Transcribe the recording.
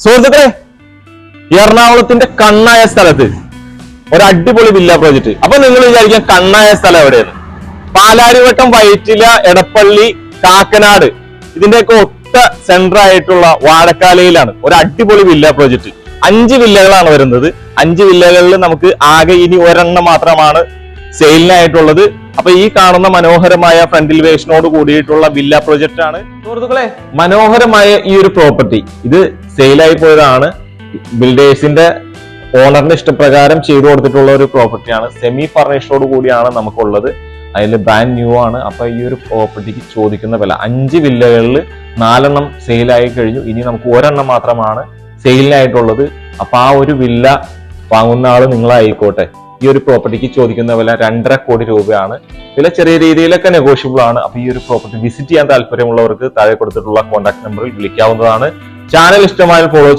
സുഹൃത്തുക്കളെ, എറണാകുളത്തിന്റെ കണ്ണായ സ്ഥലത്ത് ഒരു അടിപൊളി വില്ല പ്രോജക്ട്. അപ്പൊ നിങ്ങൾ വിചാരിക്കാം കണ്ണായ സ്ഥലം എവിടെയാണ്? പാലാരിവട്ടം, വൈറ്റില, എടപ്പള്ളി, കാക്കനാട് ഇതിന്റെയൊക്കെ ഒത്ത സെന്റർ ആയിട്ടുള്ള വാഴക്കാലയിലാണ് ഒരു അടിപൊളി വില്ല പ്രോജക്ട്. 5 വില്ലകളാണ് വരുന്നത്. 5 വില്ലകളിൽ നമുക്ക് ആകെ ഇനി ഒരെണ്ണം മാത്രമാണ് സെയിലിനായിട്ടുള്ളത്. അപ്പൊ ഈ കാണുന്ന മനോഹരമായ ഫ്രണ്ട് എലിവേഷനോട് കൂടിയിട്ടുള്ള വില്ല പ്രോജക്റ്റ് ആണ് സുഹൃത്തുക്കളെ. മനോഹരമായ ഈ ഒരു പ്രോപ്പർട്ടി ഇത് സെയിലായി പോയതാണ്. ബിൽഡേഴ്സിന്റെ ഓണറിന്റെ ഇഷ്ടപ്രകാരം ചെയ്തു കൊടുത്തിട്ടുള്ള ഒരു പ്രോപ്പർട്ടിയാണ്. സെമി ഫർണിഷ്ഡോട് കൂടിയാണ് നമുക്കുള്ളത്. അതിൽ ബ്രാൻഡ് ന്യൂ ആണ്. അപ്പൊ ഈ ഒരു പ്രോപ്പർട്ടിക്ക് ചോദിക്കുന്ന വില 5 വില്ലകളിൽ 4 സെയിലായി കഴിഞ്ഞു. ഇനി നമുക്ക് ഒരെണ്ണം മാത്രമാണ് സെയിലിനായിട്ടുള്ളത്. അപ്പൊ ആ ഒരു വില്ല വാങ്ങുന്ന ആള് നിങ്ങളായിക്കോട്ടെ. ഈ ഒരു പ്രോപ്പർട്ടിക്ക് ചോദിക്കുന്ന വില 2.5 കോടി രൂപയാണ്. വില ചെറിയ രീതിയിലൊക്കെ നെഗോഷ്യബിൾ ആണ്. അപ്പൊ ഈ ഒരു പ്രോപ്പർട്ടി വിസിറ്റ് ചെയ്യാൻ താല്പര്യമുള്ളവർക്ക് താഴെ കൊടുത്തിട്ടുള്ള കോൺടാക്ട് നമ്പറിൽ വിളിക്കാവുന്നതാണ്. ചാനൽ ഇഷ്ടമായ ഫോളോ